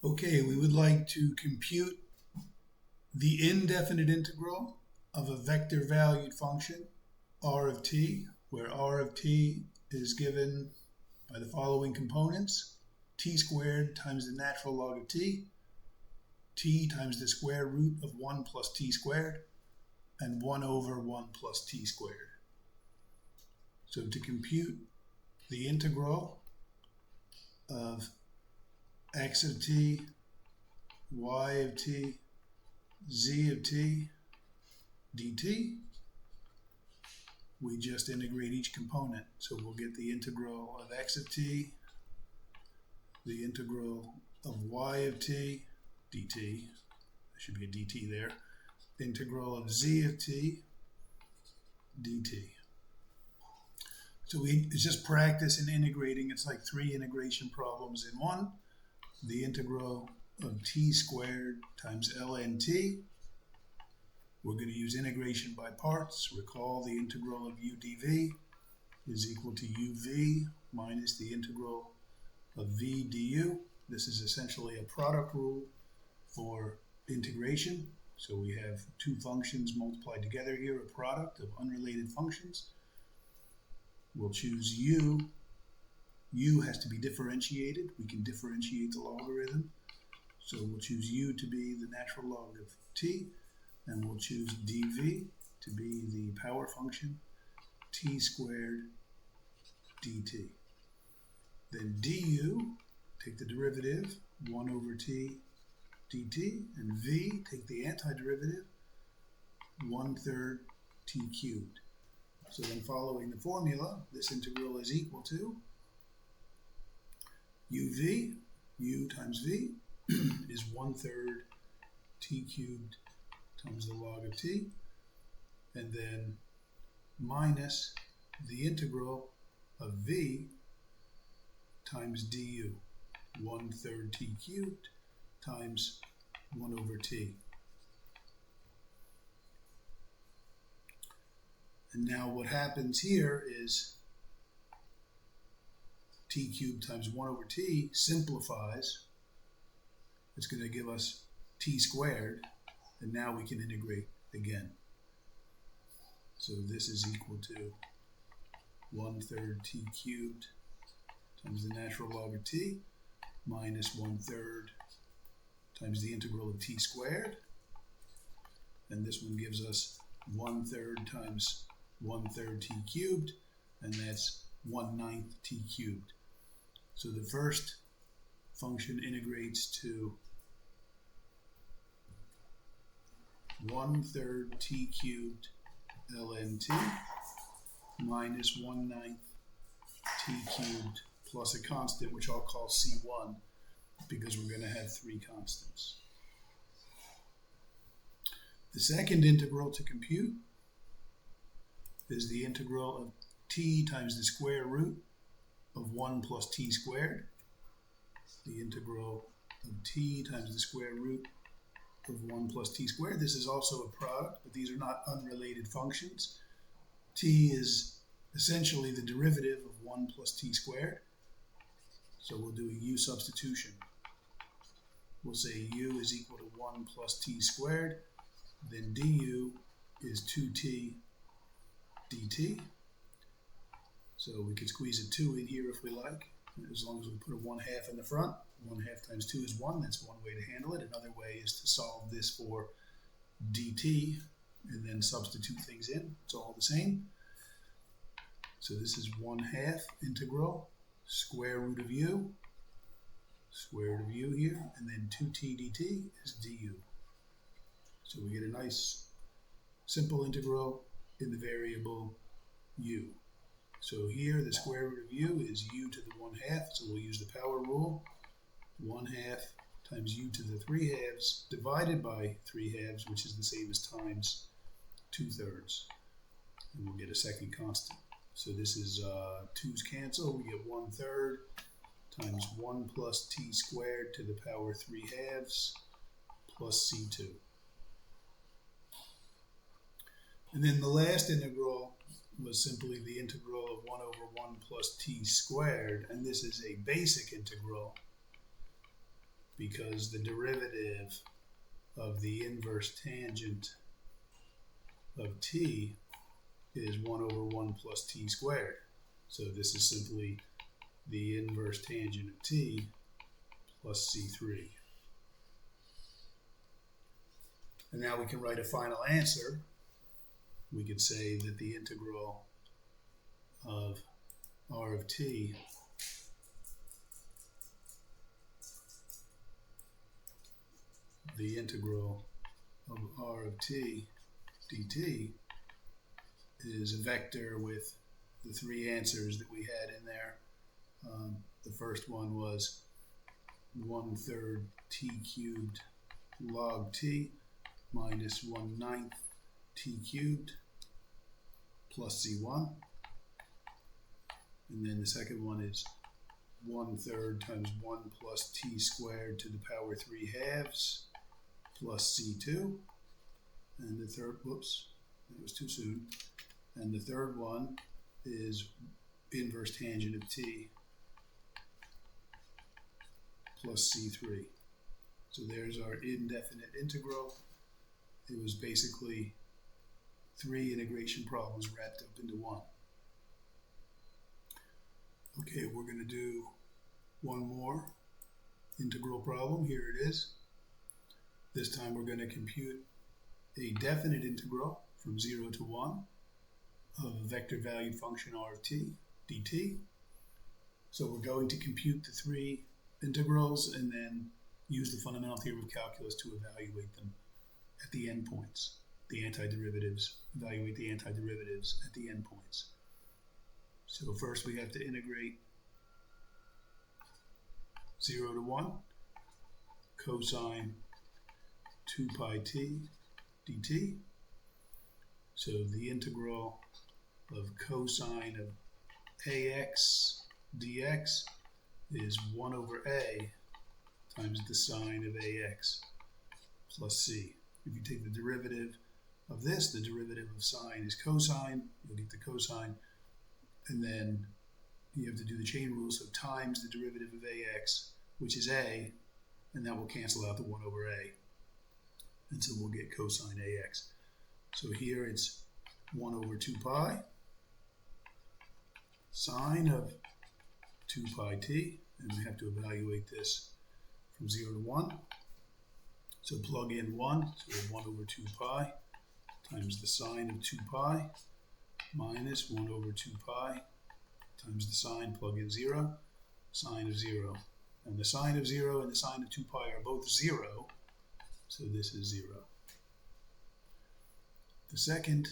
Okay, we would like to compute the indefinite integral of a vector valued function, r of t, where r of t is given by the following components: t squared times the natural log of t times the square root of 1 plus t squared, and 1 over 1 plus t squared. So to compute the integral of x of t, y of t, z of t dt, we just integrate each component. So we'll get the integral of x of t, the integral of y of t dt, there should be a dt there, integral of z of t dt. So it's just practice in integrating. It's like 3 integration problems in one. The integral of t squared times ln t. We're going to use integration by parts. Recall the integral of u dv is equal to uv minus the integral of v du. This is essentially a product rule for integration. So we have two functions multiplied together here, a product of unrelated functions. We'll choose u. U has to be differentiated. We can differentiate the logarithm. So we'll choose u to be the natural log of t, and we'll choose dv to be the power function t squared dt. Then du, take the derivative, 1 over t dt, and v, take the antiderivative, 1/3 t cubed. So then following the formula, this integral is equal to uv, u times v, is 1/3 t cubed times the log of t, and then minus the integral of v times du, 1/3 t cubed times 1 over t. And now what happens here is t cubed times 1 over t simplifies. It's going to give us t squared, and now we can integrate again. So this is equal to 1/3 t cubed times the natural log of t minus 1/3 times the integral of t squared. And this one gives us 1/3 times 1/3 t cubed, and that's 1/9 t cubed. So the first function integrates to 1/3 t cubed ln t minus 1/9 t cubed plus a constant, which I'll call c1, because we're going to have 3 constants. The second integral to compute is the integral of t times the square root of 1 plus t squared. The integral of t times the square root of 1 plus t squared. This is also a product, but these are not unrelated functions. T is essentially the derivative of 1 plus t squared. So we'll do a u substitution. We'll say u is equal to 1 plus t squared. Then du is 2t dt. So we could squeeze a 2 in here if we like, as long as we put a 1/2 in the front. 1/2 times 2 is 1. That's one way to handle it. Another way is to solve this for dt and then substitute things in. It's all the same. So this is 1/2 integral square root of u, here, and then 2t dt is du. So we get a nice simple integral in the variable u. So here the square root of u is u to the 1/2, so we'll use the power rule. 1/2 times u to the 3/2 divided by 3/2, which is the same as times 2/3. And we'll get a second constant. So this is 2's cancel. We get 1/3 times 1 plus t squared to the power 3/2 plus c2. And then the last integral was simply the integral of 1 over 1 plus t squared. And this is a basic integral because the derivative of the inverse tangent of t is 1 over 1 plus t squared. So this is simply the inverse tangent of t plus c3. And now we can write a final answer. We could say that the integral of r of t dt is a vector with the three answers that we had in there. The first one was 1/3 t cubed log t minus 1/9 t cubed plus c1. And then the second one is 1/3 times 1 plus t squared to the power 3/2 plus c2. And the third, whoops, that was too soon. And the third one is inverse tangent of t plus c3. So there's our indefinite integral. It was basically 3 integration problems wrapped up into one. Okay, we're going to do one more integral problem. Here it is. This time we're going to compute a definite integral from 0 to 1 of a vector valued function r of t dt. So we're going to compute the 3 integrals and then use the fundamental theorem of calculus to evaluate them at the endpoints, the antiderivatives, evaluate the antiderivatives at the endpoints. So first we have to integrate 0 to 1 cosine 2 pi t dt. So the integral of cosine of ax dx is 1 over a times the sine of ax plus c. If you take the derivative of this, the derivative of sine is cosine, you'll get the cosine, and then you have to do the chain rule, so times the derivative of ax, which is a, and that will cancel out the 1 over a. And so we'll get cosine ax. So here it's 1 over 2 pi sine of 2 pi t, and we have to evaluate this from 0 to 1. So plug in 1, so 1 over 2 pi times the sine of 2 pi minus 1 over 2 pi times the sine, plug in 0, sine of 0. And the sine of 0 and the sine of 2 pi are both 0, so this is 0. The second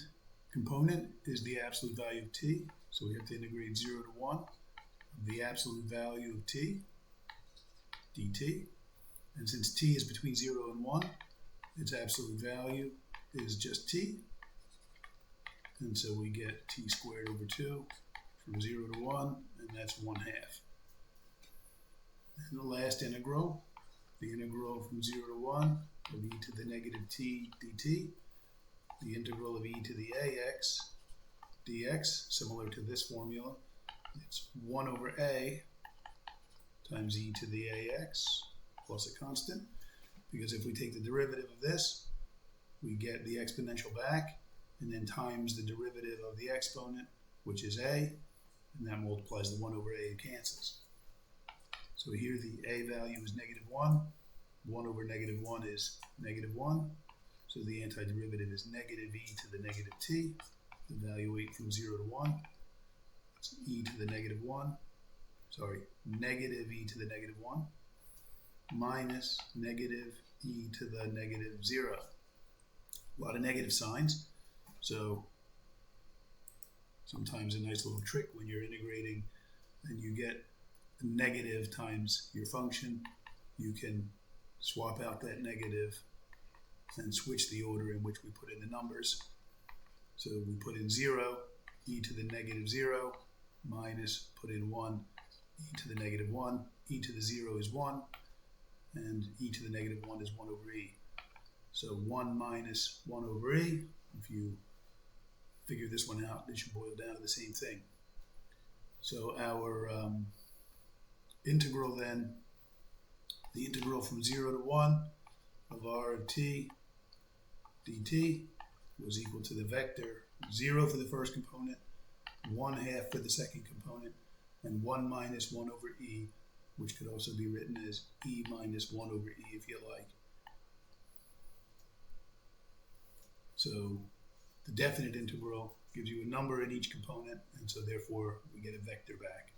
component is the absolute value of t, so we have to integrate 0 to 1 of the absolute value of t dt. And since t is between 0 and 1, its absolute value is just t. And so we get t squared over 2 from 0 to 1, and that's 1/2. And the last integral, the integral from 0 to 1 of e to the negative t dt, the integral of e to the ax dx, similar to this formula, it's 1 over a times e to the ax plus a constant, because if we take the derivative of this, we get the exponential back, and then times the derivative of the exponent, which is a, and that multiplies the 1 over a and cancels. So here the a value is -1, 1 over -1 is -1, so the antiderivative is negative e to the negative t. Evaluate from 0 to 1, it's e to the -1, negative e to the -1 minus negative e to the -0. A lot of negative signs, so sometimes a nice little trick when you're integrating and you get a negative times your function, you can swap out that negative and switch the order in which we put in the numbers. So we put in 0, e to the -0, minus, put in 1, e to the -1, e to the 0 is 1, and e to the -1 is 1 over e. So 1 minus 1 over e, if you figure this one out, it should boil down to the same thing. So our integral then the integral from 0 to 1 of r of t dt was equal to the vector 0 for the first component, 1/2 for the second component, and 1 minus 1 over e, which could also be written as e minus 1 over e if you like. So the definite integral gives you a number in each component, and so therefore we get a vector back.